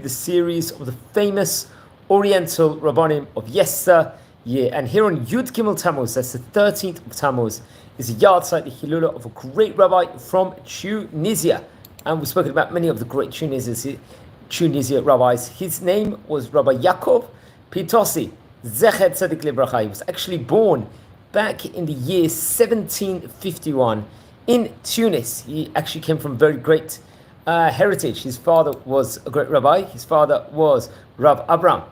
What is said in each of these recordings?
the series of the famous Oriental Rabbanim of Yester year, and here on Yud Gimel Tammuz, that's the 13th of Tammuz, is a yahrzeit, the Hilula of a great rabbi from Tunisia, and we've spoken about many of the great Tunisia rabbis. His name was Rabbi Yaakov Pitousi Z'tl. He was actually born back in the year 1751 in Tunis. He actually came from very great heritage. His father was a great rabbi. His father was Rav Abram.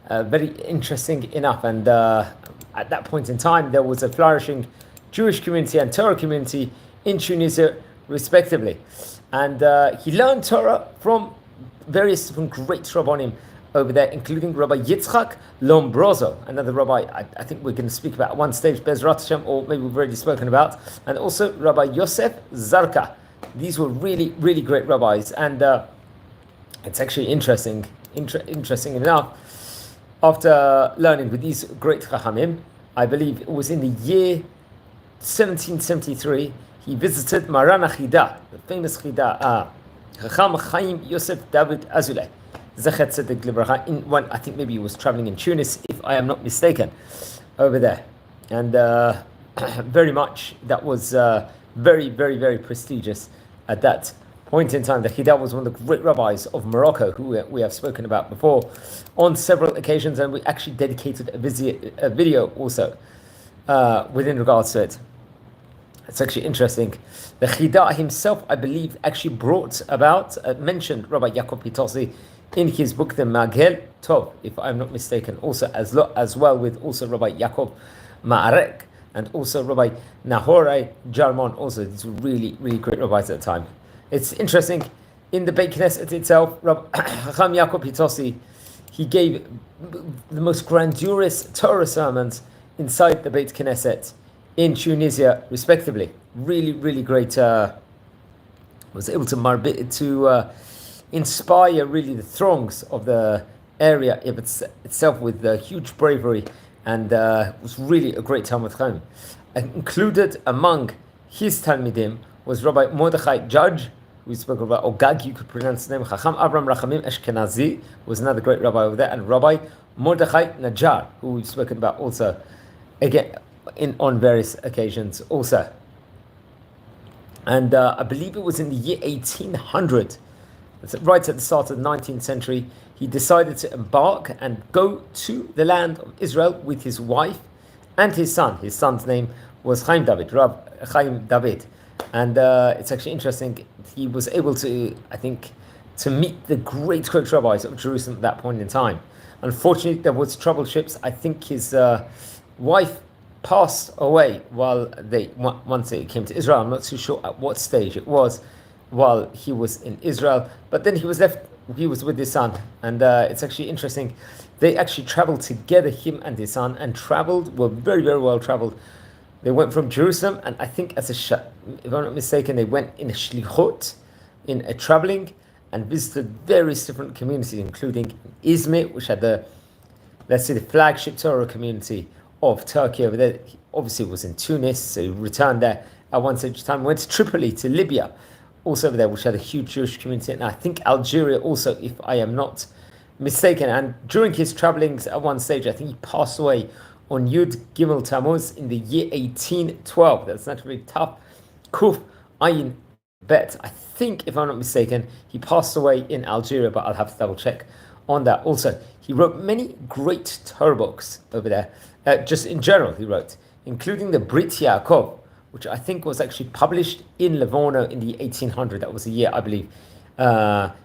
Very interesting enough. And at that point in time, there was a flourishing Jewish community and Torah community in Tunisia, respectively. And he learned Torah from various different great rabbanim over there, including Rabbi Yitzchak Lombroso, another rabbi I think we're going to speak about at one stage, Bezrat Hashem, or maybe we've already spoken about, and also Rabbi Yosef Zarka. These were really, really great rabbis, and it's actually interesting enough, after learning with these great Chachamim, I believe it was in the year 1773, he visited Maran Chida, the famous Chida, Chacham Chaim Yosef David Azulay, in one, I think maybe he was traveling in Tunis, if I am not mistaken, over there. And very much, that was very, very, very prestigious at that point in time. The Chida was one of the great rabbis of Morocco, who we have spoken about before on several occasions, and we actually dedicated a video also within regards to it. It's actually interesting. The Chida himself, I believe, actually brought about, mentioned Rabbi Yaakov Pitousi in his book, the Magel Tov, if I'm not mistaken, also as well with also Rabbi Yaakov Ma'arek, and also Rabbi Nahore Jarmon, also. These were really, really great rabbis at the time. It's interesting, in the Beit Knesset itself, Rabbi Yaakov Pitousi, he gave the most grandiose Torah sermons inside the Beit Knesset in Tunisia, respectively. Really, really great. Was able to inspire really the throngs of the area itself with huge bravery, and was really a great Talmid Chacham. Included among his Talmidim was Rabbi Mordechai Judge, we spoke about, or Gag, you could pronounce the name. Chacham Avram Rachamim Ashkenazi was another great rabbi over there, and Rabbi Mordechai Najjar, who we've spoken about also, again, on various occasions also. And I believe it was in the year 1800, right at the start of the 19th century, he decided to embark and go to the land of Israel with his wife and his son. His son's name was Chaim David, Rav Chaim David. And it's actually interesting, he was able to, I think, to meet the great rabbis of Jerusalem at that point in time. Unfortunately, there was troubled ships. I think his wife passed away once they came to Israel. I'm not too sure at what stage it was while he was in Israel, but then he was with his son, and it's actually interesting, they actually traveled together, him and his son, and were very, very well traveled. They went from Jerusalem, and I think if I'm not mistaken, they went in a shlichut, in a traveling, and visited various different communities, including Izmir, which had the flagship Torah community of Turkey over there. Obviously, it was in Tunis, so he returned there at one stage of time. Went to Tripoli, to Libya, also over there, which had a huge Jewish community, and I think Algeria also, if I am not mistaken. And during his travelings at one stage, I think he passed away on Yud Gimel Tammuz in the year 1812. That's not really tough. Kuf Ayin Bet. I think, if I'm not mistaken, he passed away in Algeria, but I'll have to double check on that. Also, he wrote many great Torah books over there. Just in general, he wrote, including the Brit Yaakov, which I think was actually published in Livorno in the 1800. That was the year, I believe,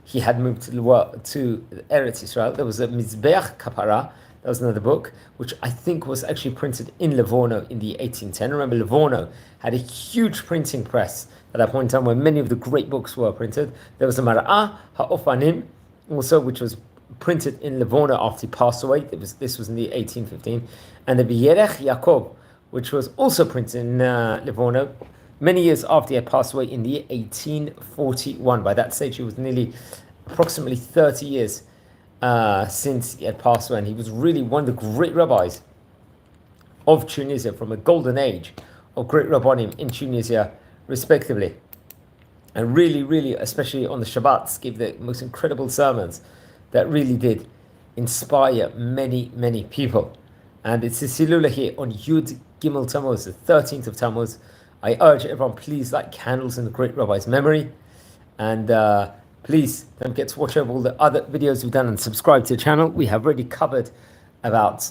he had moved to Eretz Israel. There was a Mizbeach Kapara. That was another book, which I think was actually printed in Livorno in the 1810. Remember, Livorno had a huge printing press at that point in time where many of the great books were printed. There was a Mara'ah Ha'ofanim, also, which was printed in Livorno after he passed away. This was in the 1815. And the B'Yerech Yaakov, which was also printed in Livorno many years after he had passed away in the year 1841. By that stage, he was approximately 30 years since he had passed away, and he was really one of the great rabbis of Tunisia, from a golden age of great rabbanim in Tunisia, respectively. And really, really, especially on the Shabbats, gave the most incredible sermons that really did inspire many, many people. And it's a Silula here on Yud Gimel Tammuz, the 13th of Tammuz. I urge everyone, please light candles in the great Rabbi's memory. And please don't forget to watch over all the other videos we've done and subscribe to the channel. We have already covered about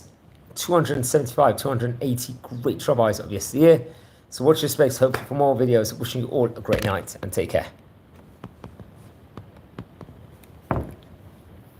275, 280 great rabbis of yesteryear. So watch this space, hopefully for more videos. Wishing you all a great night and take care.